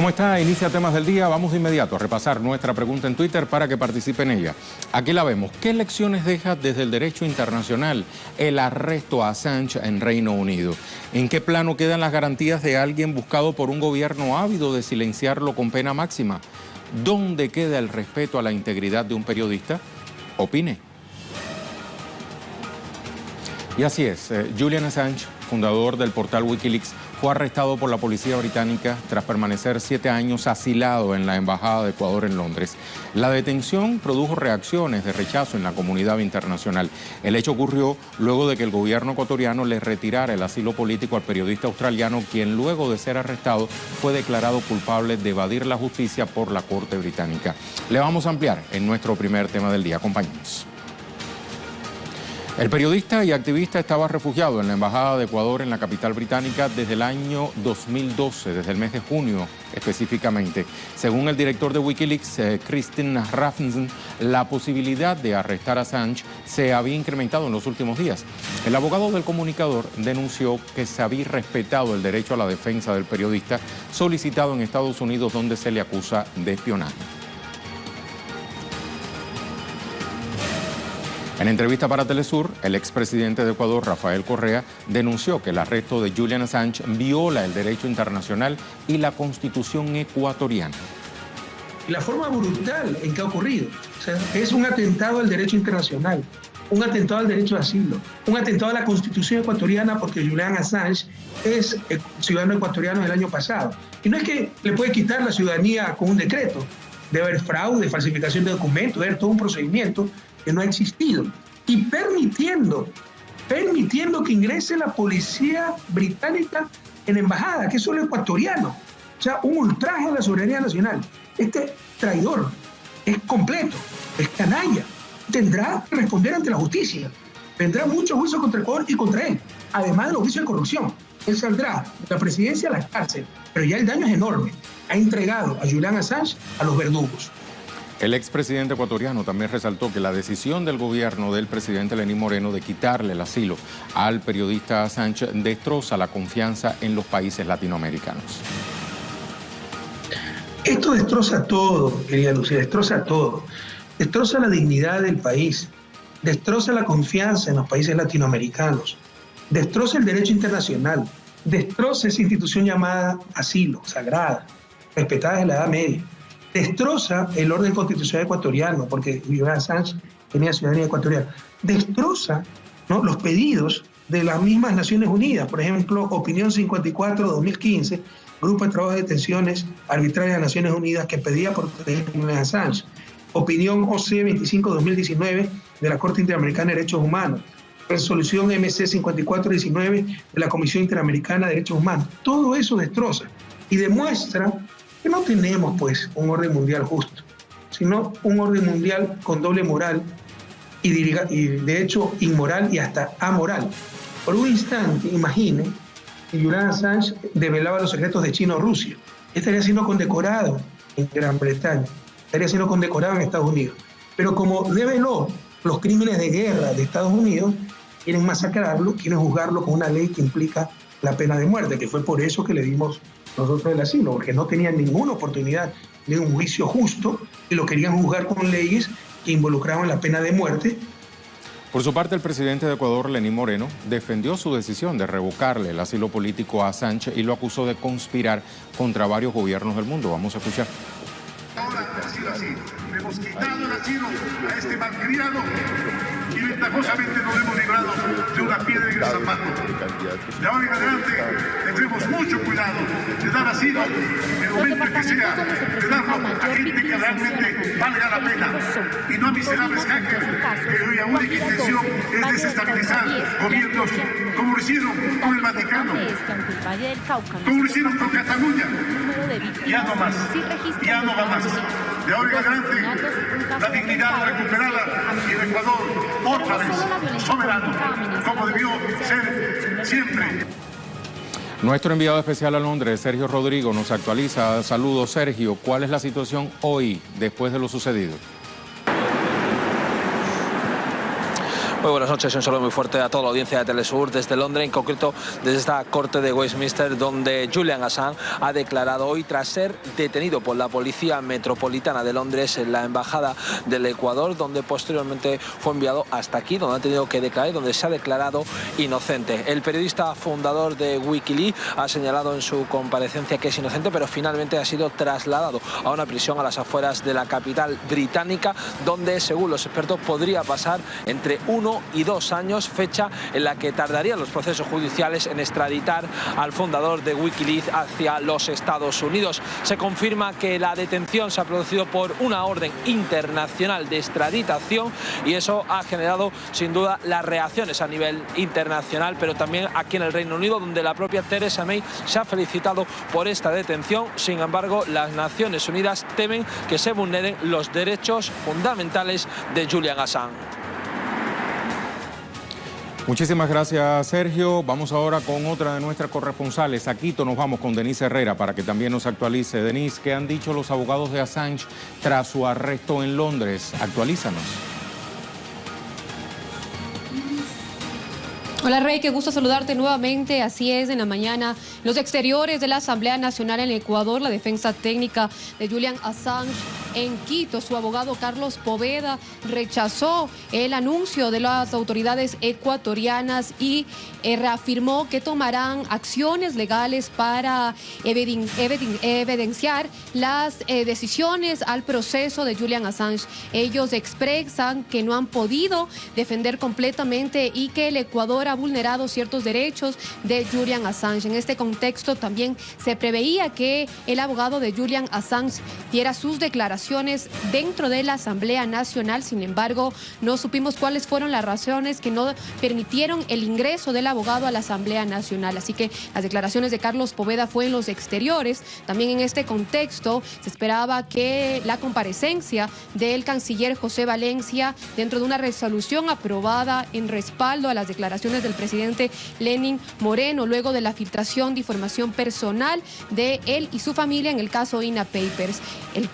¿Cómo está? Inicia Temas del Día. Vamos de inmediato a repasar nuestra pregunta en Twitter para que participe en ella. Aquí la vemos. ¿Qué lecciones deja desde el derecho internacional el arresto a Assange en Reino Unido? ¿En qué plano quedan las garantías de alguien buscado por un gobierno ávido de silenciarlo con pena máxima? ¿Dónde queda el respeto a la integridad de un periodista? Opine. Y así es, Julian Assange, fundador del portal Wikileaks, fue arrestado por la policía británica tras permanecer 7 años asilado en la Embajada de Ecuador en Londres. La detención produjo reacciones de rechazo en la comunidad internacional. El hecho ocurrió luego de que el gobierno ecuatoriano le retirara el asilo político al periodista australiano, quien luego de ser arrestado fue declarado culpable de evadir la justicia por la Corte británica. Le vamos a ampliar en nuestro primer tema del día. Acompáñenos. El periodista y activista estaba refugiado en la Embajada de Ecuador en la capital británica desde el año 2012, desde el mes de junio específicamente. Según el director de Wikileaks, Christine Hrafnsson, la posibilidad de arrestar a Assange se había incrementado en los últimos días. El abogado del comunicador denunció que se había respetado el derecho a la defensa del periodista solicitado en Estados Unidos, donde se le acusa de espionaje. En entrevista para Telesur, el expresidente de Ecuador, Rafael Correa, denunció que el arresto de Julian Assange viola el derecho internacional y la Constitución ecuatoriana. La forma brutal en que ha ocurrido, o sea, es un atentado al derecho internacional, un atentado al derecho de asilo, un atentado a la Constitución ecuatoriana, porque Julian Assange es ciudadano ecuatoriano del año pasado. Y no es que le puede quitar la ciudadanía con un decreto. Debe haber fraude, falsificación de documentos, debe haber todo un procedimiento que no ha existido, y permitiendo que ingrese la policía británica en embajada, que es solo ecuatoriano. O sea, un ultraje a la soberanía nacional. Este traidor es completo, es canalla, tendrá que responder ante la justicia. Vendrá mucho juicio contra Ecuador y contra él, además de los juicios de corrupción. Él saldrá de la presidencia a la cárcel, pero ya el daño es enorme. Ha entregado a Julian Assange a los verdugos. El expresidente ecuatoriano también resaltó que la decisión del gobierno del presidente Lenín Moreno de quitarle el asilo al periodista Assange destroza la confianza en los países latinoamericanos. Esto destroza todo, querida Lucía, destroza todo. Destroza la dignidad del país, destroza la confianza en los países latinoamericanos, destroza el derecho internacional, destroza esa institución llamada asilo, sagrada, respetada desde la Edad Media. Destroza el orden constitucional ecuatoriano, porque Julian Assange tenía ciudadanía ecuatoriana. Destroza, ¿no?, los pedidos de las mismas Naciones Unidas. Por ejemplo, Opinión 54-2015, Grupo de Trabajo de Detenciones Arbitrarias de Naciones Unidas, que pedía proteger a Julian Assange. Opinión OC 25-2019 de la Corte Interamericana de Derechos Humanos. Resolución MC 5419 de la Comisión Interamericana de Derechos Humanos. Todo eso destroza y demuestra que no tenemos, pues, un orden mundial justo, sino un orden mundial con doble moral y de hecho inmoral y hasta amoral. Por un instante, imagine que Julian Assange develaba los secretos de China o Rusia. Estaría siendo condecorado en Gran Bretaña, estaría siendo condecorado en Estados Unidos. Pero como develó los crímenes de guerra de Estados Unidos, quieren masacrarlo, quieren juzgarlo con una ley que implica la pena de muerte, que fue por eso que le dimos nosotros el asilo, porque no tenían ninguna oportunidad de un juicio justo y lo querían juzgar con leyes que involucraban la pena de muerte. Por su parte, el presidente de Ecuador, Lenín Moreno, defendió su decisión de revocarle el asilo político a Assange y lo acusó de conspirar contra varios gobiernos del mundo. Vamos a escuchar. Ahora ha sido así. Le hemos quitado el asilo a este malcriado y ventajosamente nos hemos librado de una piedra en el zapato. De ahora en adelante tendremos mucho cuidado de dar asilo en el momento en que sea, de darlo a gente que realmente valga la pena y no a miserables hackers cuya única intención es desestabilizar gobiernos como lo hicieron con el Vaticano, como lo hicieron con Cataluña. Ya no más, ya no va más. De ahora en adelante, la dignidad recuperada y el Ecuador otra vez soberano, como debió ser siempre. Nuestro enviado especial a Londres, Sergio Rodrigo, nos actualiza. Saludos, Sergio. ¿Cuál es la situación hoy, después de lo sucedido? Muy buenas noches, un saludo muy fuerte a toda la audiencia de Telesur desde Londres, en concreto desde esta corte de Westminster, donde Julian Assange ha declarado hoy tras ser detenido por la Policía Metropolitana de Londres en la Embajada del Ecuador, donde posteriormente fue enviado hasta aquí, donde ha tenido que declarar, donde se ha declarado inocente. El periodista fundador de Wikileaks ha señalado en su comparecencia que es inocente, pero finalmente ha sido trasladado a una prisión a las afueras de la capital británica, donde, según los expertos, podría pasar entre 1 y 2 años, fecha en la que tardarían los procesos judiciales en extraditar al fundador de Wikileaks hacia los Estados Unidos. Se confirma que la detención se ha producido por una orden internacional de extraditación y eso ha generado sin duda las reacciones a nivel internacional, pero también aquí en el Reino Unido, donde la propia Theresa May se ha felicitado por esta detención. Sin embargo, las Naciones Unidas temen que se vulneren los derechos fundamentales de Julian Assange. Muchísimas gracias, Sergio. Vamos ahora con otra de nuestras corresponsales. A Quito nos vamos con Denise Herrera para que también nos actualice. Denise, ¿qué han dicho los abogados de Assange tras su arresto en Londres? Actualízanos. Hola Rey, qué gusto saludarte nuevamente. Así es, en la mañana, los exteriores de la Asamblea Nacional en Ecuador, la defensa técnica de Julian Assange en Quito, su abogado Carlos Poveda rechazó el anuncio de las autoridades ecuatorianas y reafirmó que tomarán acciones legales para evidenciar las decisiones al proceso de Julian Assange. Ellos expresan que no han podido defender completamente y que el Ecuador ha vulnerado ciertos derechos de Julian Assange. En este contexto también se preveía que el abogado de Julian Assange diera sus declaraciones dentro de la Asamblea Nacional. Sin embargo, no supimos cuáles fueron las razones que no permitieron el ingreso del abogado a la Asamblea Nacional. Así que las declaraciones de Carlos Poveda fue en los exteriores. También en este contexto se esperaba que la comparecencia del canciller José Valencia dentro de una resolución aprobada en respaldo a las declaraciones del presidente Lenín Moreno luego de la filtración de información personal de él y su familia en el caso INA Papers. El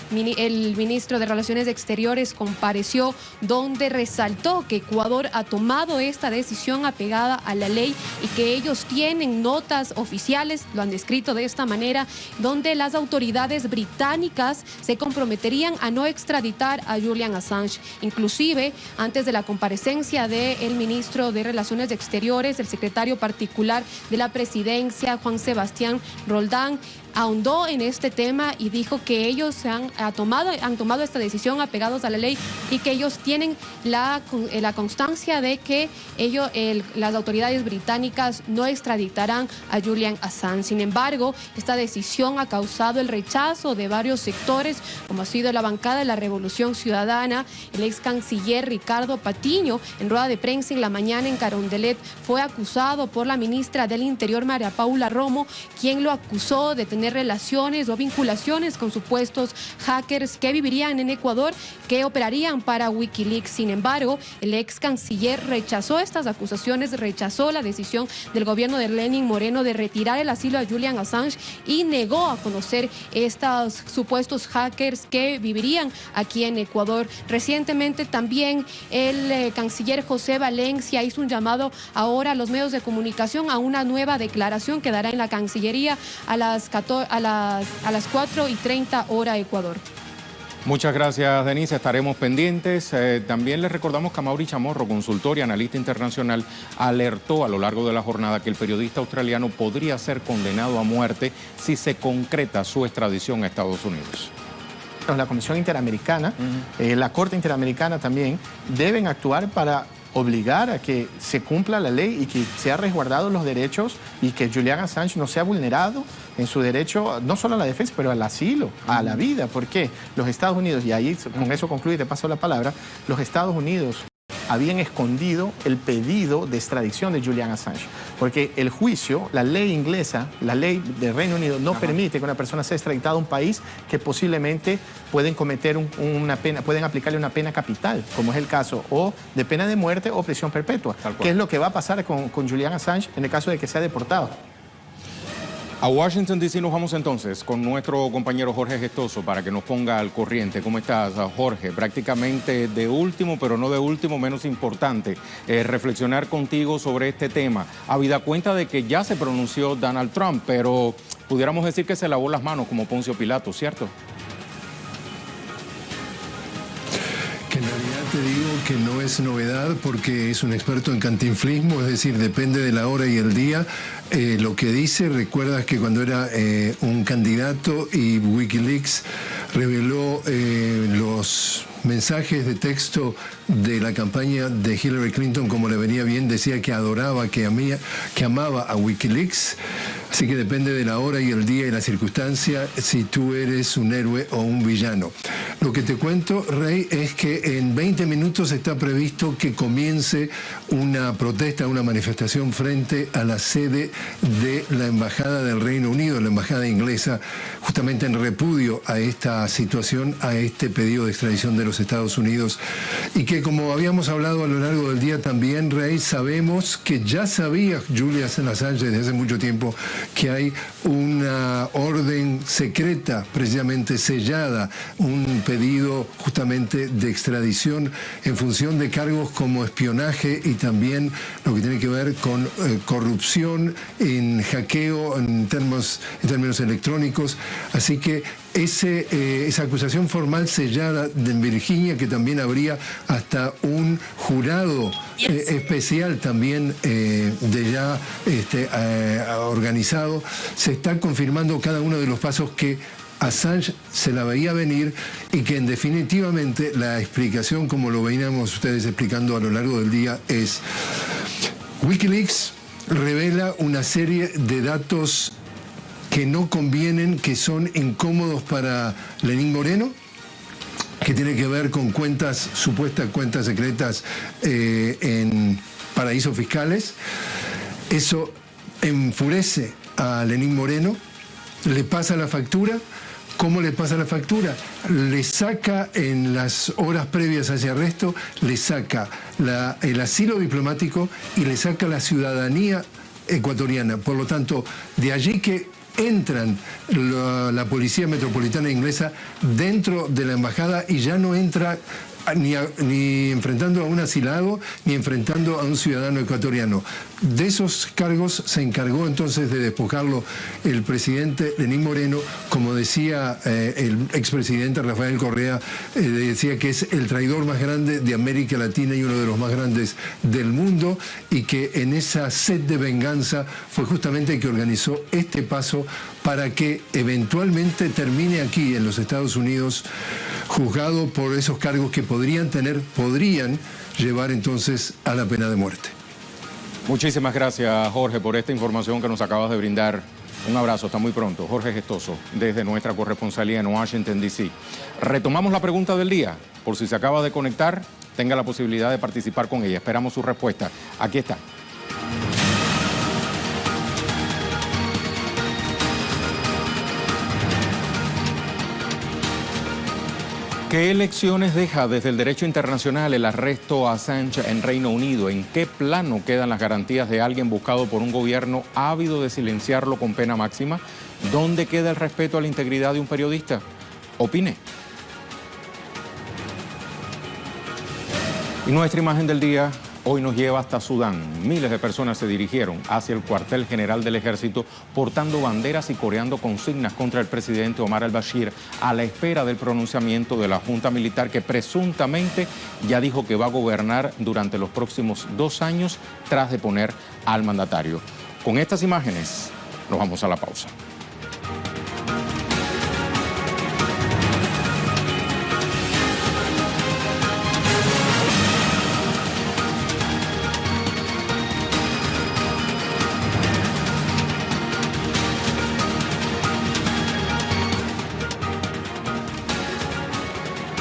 ministro de Relaciones Exteriores compareció donde resaltó que Ecuador ha tomado esta decisión apegada a la ley y que ellos tienen notas oficiales, lo han descrito de esta manera, donde las autoridades británicas se comprometerían a no extraditar a Julian Assange. Inclusive, antes de la comparecencia del ministro de Relaciones Exteriores, el secretario particular de la presidencia, Juan Sebastián Roldán, ahondó en este tema y dijo que ellos han tomado esta decisión apegados a la ley y que ellos tienen la constancia de que las autoridades británicas no extraditarán a Julian Assange. Sin embargo, esta decisión ha causado el rechazo de varios sectores, como ha sido la bancada de la Revolución Ciudadana. El ex canciller Ricardo Patiño, en rueda de prensa en la mañana en Carondelet, fue acusado por la ministra del Interior, María Paula Romo, quien lo acusó de tener relaciones o vinculaciones con supuestos hackers que vivirían en Ecuador, que operarían para Wikileaks. Sin embargo, el ex canciller rechazó estas acusaciones, rechazó la decisión del gobierno de Lenín Moreno de retirar el asilo a Julian Assange y negó a conocer estos supuestos hackers que vivirían aquí en Ecuador. Recientemente también el canciller José Valencia hizo un llamado ahora a los medios de comunicación a una nueva declaración que dará en la Cancillería a las 4:30 hora Ecuador. Muchas gracias, Denise. Estaremos pendientes. También les recordamos que Amaury Chamorro, consultor y analista internacional, alertó a lo largo de la jornada que el periodista australiano podría ser condenado a muerte si se concreta su extradición a Estados Unidos. La Comisión Interamericana, la Corte Interamericana también deben actuar para obligar a que se cumpla la ley y que sea resguardados los derechos y que Julian Assange no sea vulnerado en su derecho, no solo a la defensa, pero al asilo, a la vida. Porque los Estados Unidos, y ahí con eso concluyo y te paso la palabra, los Estados Unidos habían escondido el pedido de extradición de Julian Assange, porque el juicio, la ley inglesa, la ley del Reino Unido no permite que una persona sea extraditada a un país que posiblemente pueden cometer una pena, pueden aplicarle una pena capital, como es el caso o de pena de muerte o prisión perpetua, que es lo que va a pasar con Julian Assange en el caso de que sea deportado. A Washington, D.C. nos vamos entonces con nuestro compañero Jorge Gestoso para que nos ponga al corriente. ¿Cómo estás, Jorge? Prácticamente de último, pero no de último, menos importante, reflexionar contigo sobre este tema. Habida cuenta de que ya se pronunció Donald Trump, pero pudiéramos decir que se lavó las manos como Poncio Pilato, ¿cierto? Que en realidad te digo que no es novedad porque es un experto en cantinflismo, es decir, depende de la hora y el día. Lo que dice, recuerdas que cuando era un candidato y Wikileaks reveló los mensajes de texto de la campaña de Hillary Clinton como le venía bien, decía que adoraba, que amaba a Wikileaks. Así que depende de la hora y el día y la circunstancia si tú eres un héroe o un villano. Lo que te cuento, Rey, es que en 20 minutos está previsto que comience una protesta, una manifestación frente a la sede de la Embajada del Reino Unido, la Embajada inglesa, justamente en repudio a esta situación, a este pedido de extradición de los Estados Unidos. Y que como habíamos hablado a lo largo del día también, Rey, sabemos que ya sabía Julian Assange desde hace mucho tiempo que hay una orden secreta, precisamente sellada, un pedido justamente de extradición en función de cargos como espionaje y también lo que tiene que ver con corrupción, en hackeo, en términos electrónicos. Así que esa acusación formal sellada en Virginia, que también habría hasta un jurado especial también organizado, se está confirmando cada uno de los pasos que Assange se la veía venir y que definitivamente la explicación, como lo veníamos ustedes explicando a lo largo del día, es Wikileaks revela una serie de datos que no convienen, que son incómodos para Lenín Moreno, que tiene que ver con supuestas cuentas secretas en paraísos fiscales. Eso enfurece a Lenín Moreno, le pasa la factura. ¿Cómo le pasa la factura? Le saca en las horas previas a ese arresto, le saca el asilo diplomático y le saca la ciudadanía ecuatoriana. Por lo tanto, de allí que entran la Policía Metropolitana Inglesa dentro de la embajada y ya no entra ni enfrentando a un asilado ni enfrentando a un ciudadano ecuatoriano. De esos cargos se encargó entonces de despojarlo el presidente Lenín Moreno, como decía el expresidente Rafael Correa, decía que es el traidor más grande de América Latina y uno de los más grandes del mundo, y que en esa sed de venganza fue justamente el que organizó este paso para que eventualmente termine aquí en los Estados Unidos juzgado por esos cargos que podrían llevar entonces a la pena de muerte. Muchísimas gracias, Jorge, por esta información que nos acabas de brindar. Un abrazo, hasta muy pronto. Jorge Gestoso, desde nuestra corresponsalía en Washington, D.C. Retomamos la pregunta del día. Por si se acaba de conectar, tenga la posibilidad de participar con ella. Esperamos su respuesta. Aquí está. ¿Qué lecciones deja desde el derecho internacional el arresto a Assange en Reino Unido? ¿En qué plano quedan las garantías de alguien buscado por un gobierno ávido de silenciarlo con pena máxima? ¿Dónde queda el respeto a la integridad de un periodista? Opine. Y nuestra imagen del día hoy nos lleva hasta Sudán. Miles de personas se dirigieron hacia el cuartel general del ejército portando banderas y coreando consignas contra el presidente Omar al-Bashir a la espera del pronunciamiento de la junta militar que presuntamente ya dijo que va a gobernar durante los próximos 2 años tras deponer al mandatario. Con estas imágenes nos vamos a la pausa.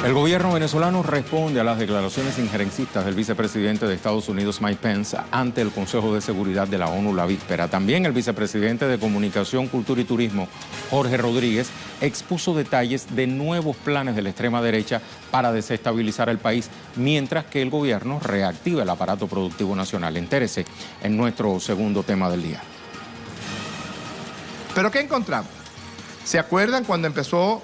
El gobierno venezolano responde a las declaraciones injerencistas del vicepresidente de Estados Unidos, Mike Pence, ante el Consejo de Seguridad de la ONU la víspera. También el vicepresidente de Comunicación, Cultura y Turismo, Jorge Rodríguez, expuso detalles de nuevos planes de la extrema derecha para desestabilizar el país, mientras que el gobierno reactiva el aparato productivo nacional. Entérese en nuestro segundo tema del día. ¿Pero qué encontramos? ¿Se acuerdan cuando empezó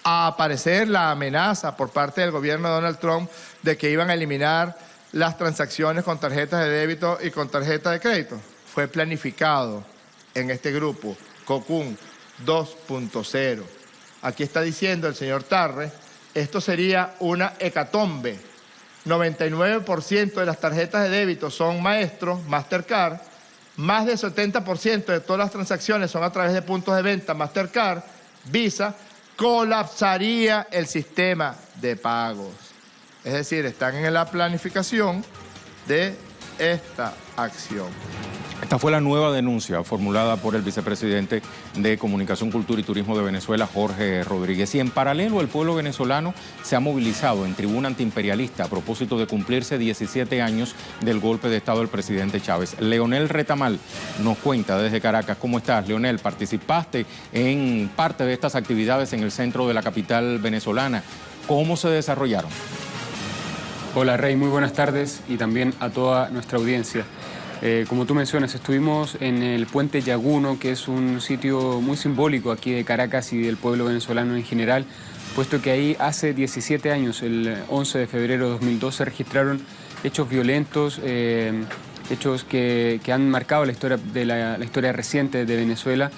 a aparecer la amenaza por parte del gobierno de Donald Trump de que iban a eliminar las transacciones con tarjetas de débito y con tarjetas de crédito? Fue planificado en este grupo, COCUN 2.0. Aquí está diciendo el señor Tarre, esto sería una hecatombe. 99% de las tarjetas de débito son Maestro, Mastercard, más del 70% de todas las transacciones son a través de puntos de venta Mastercard, Visa, colapsaría el sistema de pagos. Es decir, están en la planificación de esta acción. Esta fue la nueva denuncia formulada por el vicepresidente de Comunicación, Cultura y Turismo de Venezuela, Jorge Rodríguez. Y en paralelo, el pueblo venezolano se ha movilizado en tribuna antiimperialista a propósito de cumplirse 17 años del golpe de Estado del presidente Chávez. Leonel Retamal nos cuenta desde Caracas. ¿Cómo estás, Leonel? Participaste en parte de estas actividades en el centro de la capital venezolana. ¿Cómo se desarrollaron? Hola, Rey. Muy buenas tardes y también a toda nuestra audiencia. Como tú mencionas, estuvimos en el Puente Yaguno, que es un sitio muy simbólico aquí de Caracas y del pueblo venezolano en general, puesto que ahí hace 17 años, el 11 de febrero de 2002, se registraron hechos violentos, hechos que han marcado la historia reciente de Venezuela,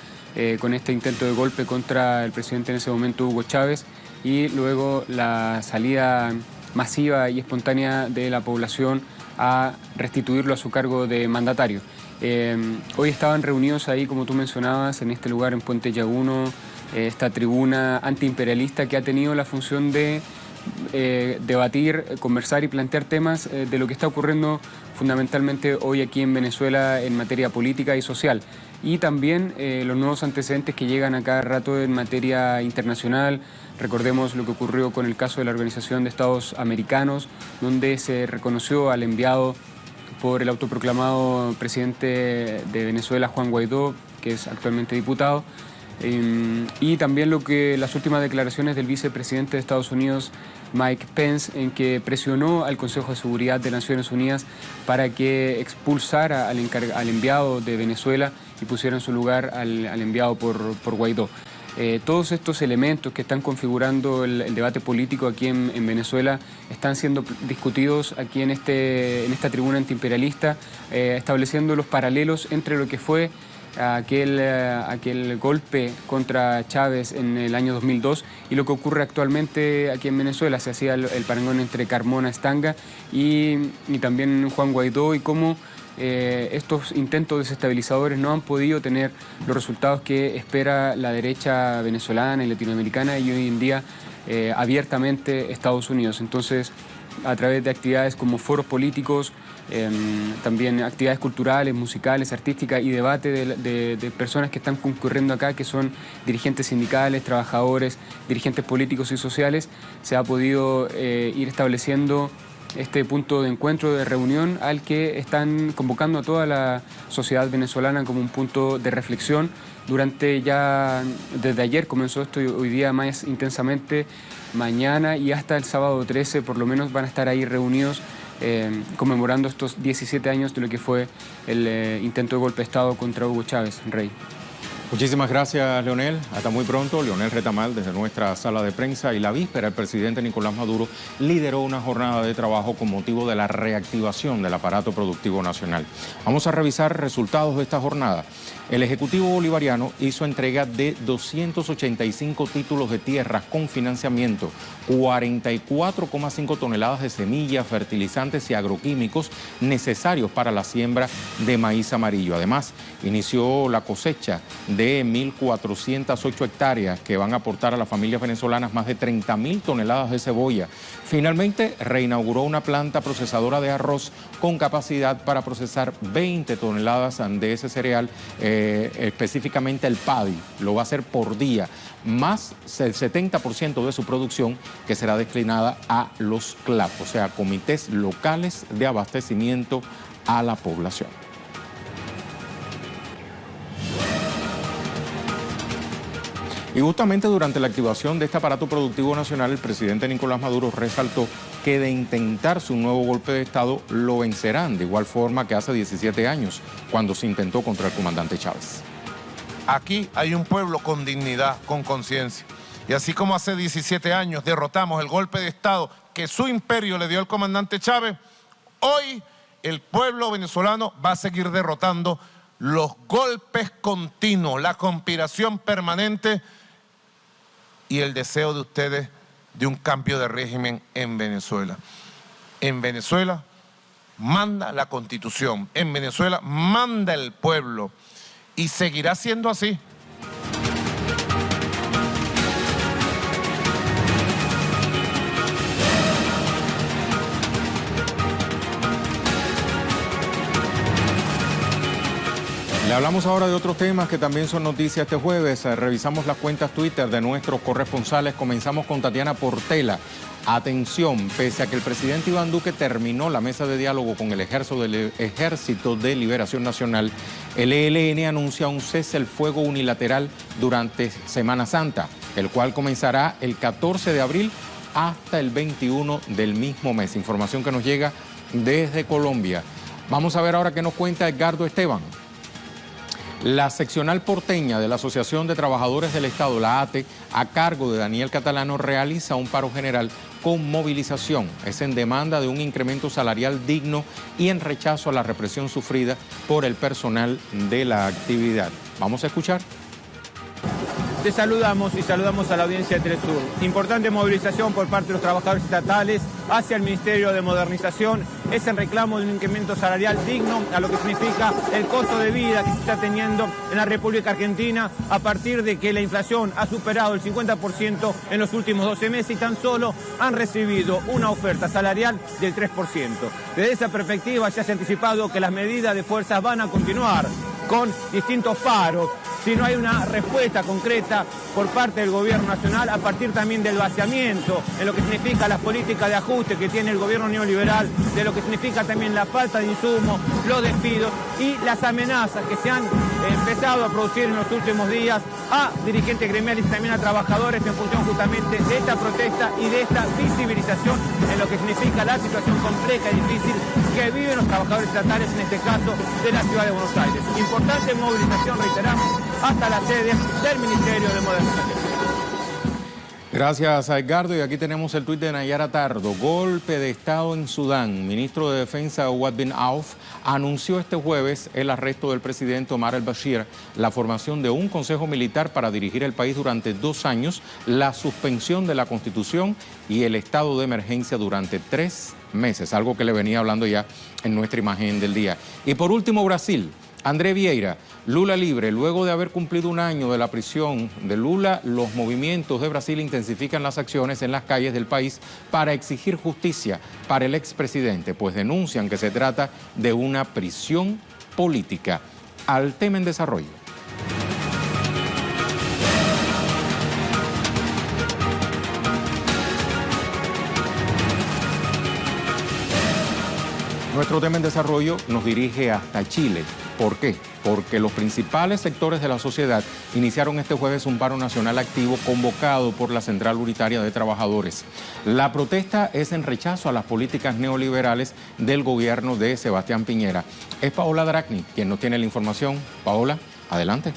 con este intento de golpe contra el presidente en ese momento, Hugo Chávez, y luego la salida masiva y espontánea de la población a restituirlo a su cargo de mandatario. Hoy estaban reunidos ahí, como tú mencionabas, en este lugar, en Puente Yaguno, esta tribuna antiimperialista que ha tenido la función de debatir, conversar y plantear temas de lo que está ocurriendo fundamentalmente hoy aquí en Venezuela en materia política y social. Y también los nuevos antecedentes que llegan a cada rato en materia internacional. Recordemos lo que ocurrió con el caso de la Organización de Estados Americanos, donde se reconoció al enviado por el autoproclamado presidente de Venezuela, Juan Guaidó, que es actualmente diputado, y también las últimas declaraciones del vicepresidente de Estados Unidos, Mike Pence, en que presionó al Consejo de Seguridad de Naciones Unidas para que expulsara al enviado de Venezuela y pusiera en su lugar al enviado por Guaidó. Todos estos elementos que están configurando el debate político aquí en Venezuela están siendo discutidos aquí en esta tribuna antiimperialista, estableciendo los paralelos entre lo que fue aquel golpe contra Chávez en el año 2002 y lo que ocurre actualmente aquí en Venezuela. Se hacía el parangón entre Carmona Estanga y también Juan Guaidó, y cómo estos intentos desestabilizadores no han podido tener los resultados que espera la derecha venezolana y latinoamericana y hoy en día abiertamente Estados Unidos. Entonces, a través de actividades como foros políticos, también actividades culturales, musicales, artísticas y debate de personas que están concurriendo acá, que son dirigentes sindicales, trabajadores, dirigentes políticos y sociales, se ha podido ir estableciendo este punto de encuentro, de reunión, al que están convocando a toda la sociedad venezolana como un punto de reflexión. Desde ayer comenzó esto y hoy día más intensamente, mañana y hasta el sábado 13 por lo menos van a estar ahí reunidos conmemorando estos 17 años de lo que fue el intento de golpe de Estado contra Hugo Chávez, Rey. Muchísimas gracias, Leonel. Hasta muy pronto. Leonel Retamal, desde nuestra sala de prensa. Y la víspera, el presidente Nicolás Maduro lideró una jornada de trabajo con motivo de la reactivación del aparato productivo nacional. Vamos a revisar resultados de esta jornada. El Ejecutivo Bolivariano hizo entrega de 285 títulos de tierras con financiamiento, 44,5 toneladas de semillas, fertilizantes y agroquímicos necesarios para la siembra de maíz amarillo. Además, inició la cosecha de 1.408 hectáreas que van a aportar a las familias venezolanas más de 30.000 toneladas de cebolla. Finalmente, reinauguró una planta procesadora de arroz con capacidad para procesar 20 toneladas de ese cereal, específicamente el paddy. Lo va a hacer por día, más el 70% de su producción que será destinada a los CLAP, o sea, comités locales de abastecimiento a la población. Y justamente durante la activación de este aparato productivo nacional, el presidente Nicolás Maduro resaltó que de intentarse un nuevo golpe de Estado lo vencerán, de igual forma que hace 17 años, cuando se intentó contra el comandante Chávez. Aquí hay un pueblo con dignidad, con conciencia. Y así como hace 17 años derrotamos el golpe de Estado que su imperio le dio al comandante Chávez, hoy el pueblo venezolano va a seguir derrotando los golpes continuos, la conspiración permanente y el deseo de ustedes de un cambio de régimen en Venezuela. En Venezuela manda la Constitución, en Venezuela manda el pueblo y seguirá siendo así. Le hablamos ahora de otros temas que también son noticias este jueves. Revisamos las cuentas Twitter de nuestros corresponsales. Comenzamos con Tatiana Portela. Atención, pese a que el presidente Iván Duque terminó la mesa de diálogo con el Ejército de Liberación Nacional, el ELN anuncia un cese el fuego unilateral durante Semana Santa, el cual comenzará el 14 de abril hasta el 21 del mismo mes. Información que nos llega desde Colombia. Vamos a ver ahora qué nos cuenta Edgardo Esteban. La seccional porteña de la Asociación de Trabajadores del Estado, la ATE, a cargo de Daniel Catalano, realiza un paro general con movilización. Es en demanda de un incremento salarial digno y en rechazo a la represión sufrida por el personal de la actividad. Vamos a escuchar. Te saludamos y saludamos a la audiencia de Telesur. Importante movilización por parte de los trabajadores estatales hacia el Ministerio de Modernización. Es el reclamo de un incremento salarial digno a lo que significa el costo de vida que se está teniendo en la República Argentina a partir de que la inflación ha superado el 50% en los últimos 12 meses y tan solo han recibido una oferta salarial del 3%. Desde esa perspectiva ya se ha anticipado que las medidas de fuerza van a continuar con distintos paros, si no hay una respuesta concreta por parte del gobierno nacional, a partir también del vaciamiento, en lo que significa las políticas de ajuste que tiene el gobierno neoliberal, de lo que significa también la falta de insumos, los despidos y las amenazas que se han empezado a producir en los últimos días a dirigentes gremiales y también a trabajadores en función justamente de esta protesta y de esta visibilización en lo que significa la situación compleja y difícil que viven los trabajadores estatales, en este caso de la ciudad de Buenos Aires. Importante movilización, reiteramos, hasta la sede del Ministerio de Modernización. Gracias a Edgardo, y aquí tenemos el tuit de Nayara Tardo. Golpe de Estado en Sudán. Ministro de Defensa Ouad bin Auf anunció este jueves el arresto del presidente Omar al-Bashir, la formación de un consejo militar para dirigir el país durante 2 años, la suspensión de la Constitución y el estado de emergencia durante 3 meses, algo que le venía hablando ya en nuestra imagen del día. Y por último, Brasil. André Vieira, Lula libre. Luego de haber cumplido 1 año de la prisión de Lula, los movimientos de Brasil intensifican las acciones en las calles del país para exigir justicia para el expresidente, pues denuncian que se trata de una prisión política. Al tema en desarrollo. Nuestro tema en desarrollo nos dirige hasta Chile. ¿Por qué? Porque los principales sectores de la sociedad iniciaron este jueves un paro nacional activo convocado por la Central Unitaria de Trabajadores. La protesta es en rechazo a las políticas neoliberales del gobierno de Sebastián Piñera. Es Paola Dracni quien nos tiene la información. Paola, adelante.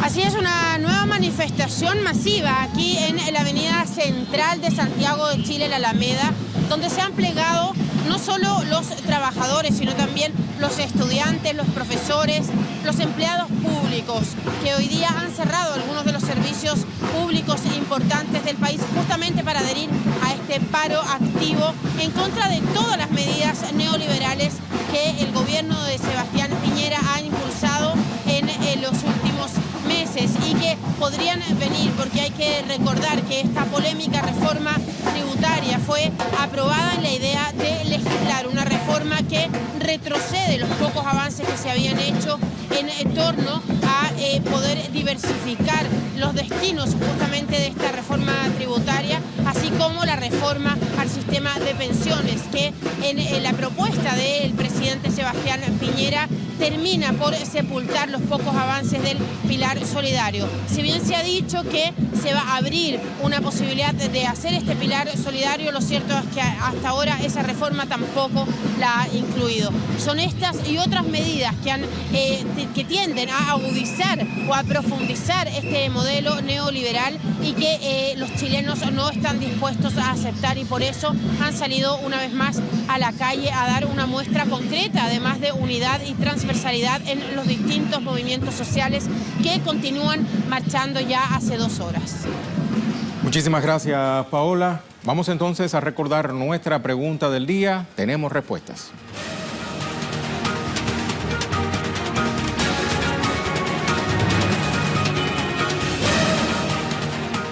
Así es, una nueva manifestación masiva aquí en la avenida central de Santiago de Chile, la Alameda, donde se han plegado no solo los trabajadores, sino también los estudiantes, los profesores, los empleados públicos, que hoy día han cerrado algunos de los servicios públicos importantes del país justamente para adherir a este paro activo en contra de todas las medidas neoliberales que el gobierno de Sebastián Piñera ha impulsado en los últimos meses y que podrían venir, porque hay que recordar que esta polémica reforma tributaria fue aprobada en la idea de legislar una reforma que retrocede los pocos avances que se habían hecho en torno a poder diversificar los destinos justamente de esta reforma tributaria, así como la reforma al sistema de pensiones, que en la propuesta del presidente Sebastián Piñera termina por sepultar los pocos avances del pilar solidario. Si bien se ha dicho que se va a abrir una posibilidad de hacer este pilar solidario, lo cierto es que hasta ahora esa reforma tampoco la ha incluido. Son estas y otras medidas que tienden a agudizar o a profundizar este modelo neoliberal y que los chilenos no están dispuestos a aceptar, y por eso han salido una vez más a la calle a dar una muestra concreta, además de unidad y transversalidad en los distintos movimientos sociales que continúan marchando ya hace 2 horas. Muchísimas gracias, Paola. Vamos entonces a recordar nuestra pregunta del día. Tenemos respuestas.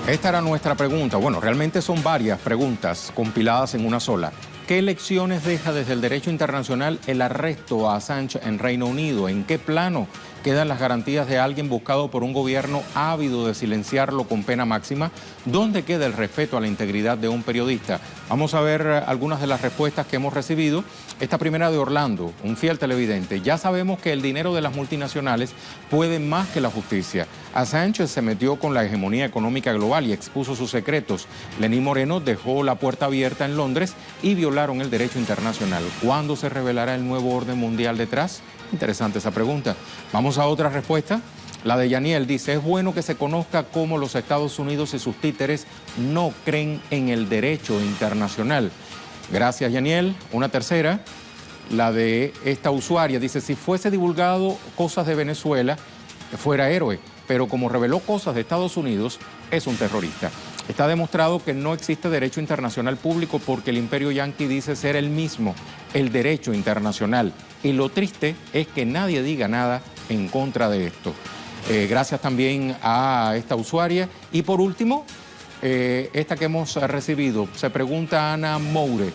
Esta era nuestra pregunta. Bueno, realmente son varias preguntas compiladas en una sola. ¿Qué lecciones deja desde el derecho internacional el arresto a Assange en Reino Unido? ¿En qué plano quedan las garantías de alguien buscado por un gobierno ávido de silenciarlo con pena máxima? ¿Dónde queda el respeto a la integridad de un periodista? Vamos a ver algunas de las respuestas que hemos recibido. Esta primera de Orlando, un fiel televidente. Ya sabemos que el dinero de las multinacionales puede más que la justicia. Assange se metió con la hegemonía económica global y expuso sus secretos. Lenín Moreno dejó la puerta abierta en Londres y violaron el derecho internacional. ¿Cuándo se revelará el nuevo orden mundial detrás? Interesante esa pregunta. Vamos a otra respuesta. La de Yaniel dice, es bueno que se conozca cómo los Estados Unidos y sus títeres no creen en el derecho internacional. Gracias, Yaniel. Una tercera, la de esta usuaria, dice, si fuese divulgado cosas de Venezuela, fuera héroe, pero como reveló cosas de Estados Unidos, es un terrorista. Está demostrado que no existe derecho internacional público porque el imperio yanqui dice ser el mismo, el derecho internacional. Y lo triste es que nadie diga nada en contra de esto. Gracias también a esta usuaria. Y por último, esta que hemos recibido, se pregunta Ana Moure,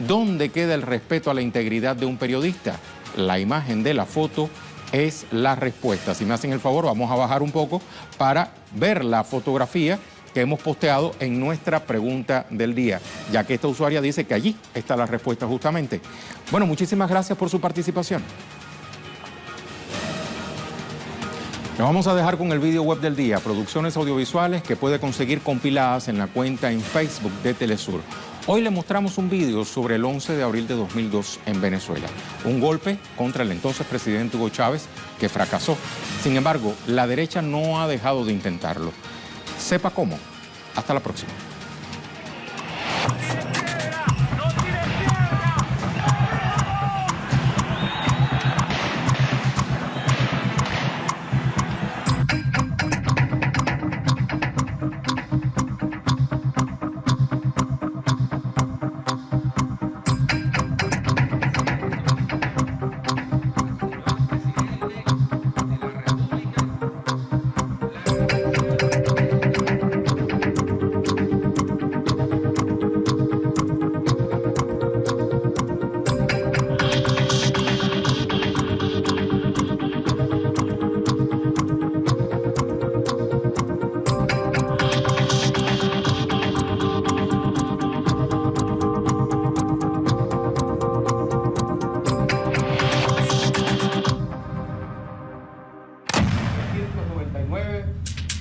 ¿dónde queda el respeto a la integridad de un periodista? La imagen de la foto es la respuesta. Si me hacen el favor, vamos a bajar un poco para ver la fotografía que hemos posteado en nuestra pregunta del día, ya que esta usuaria dice que allí está la respuesta justamente. Bueno, muchísimas gracias por su participación. Nos vamos a dejar con el vídeo web del día, producciones audiovisuales que puede conseguir compiladas en la cuenta en Facebook de Telesur. Hoy le mostramos un vídeo sobre el 11 de abril de 2002 en Venezuela. Un golpe contra el entonces presidente Hugo Chávez que fracasó. Sin embargo, la derecha no ha dejado de intentarlo. Sepa cómo. Hasta la próxima.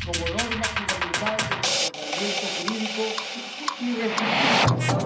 Como norma fundamental del ordenamiento jurídico y